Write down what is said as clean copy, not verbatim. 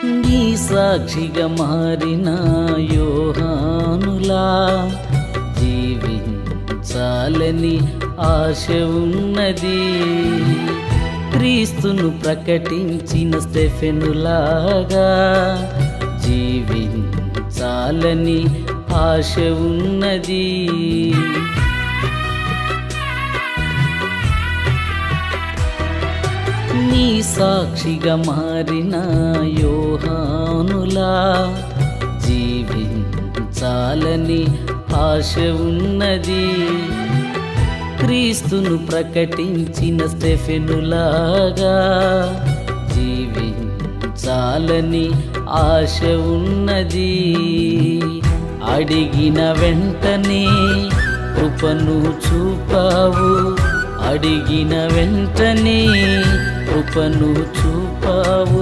నీ సాక్షిగా మారిన యోహానులా జీవించాలని ఆశ ఉన్నది. క్రీస్తును ప్రకటించిన స్టెఫెనులాగా జీవించాలని ఆశ ఉన్నది. నీ సాక్షిగా మారిన యోహానులా జీవించాలని ఆశ ఉన్నది. క్రీస్తును ప్రకటించిన స్టెఫెనులాగా జీవించాలని ఆశ ఉన్నది. అడిగిన వెంటనే కృపను చూపావు, అడిగిన వెంటనే కృపను చూపావు.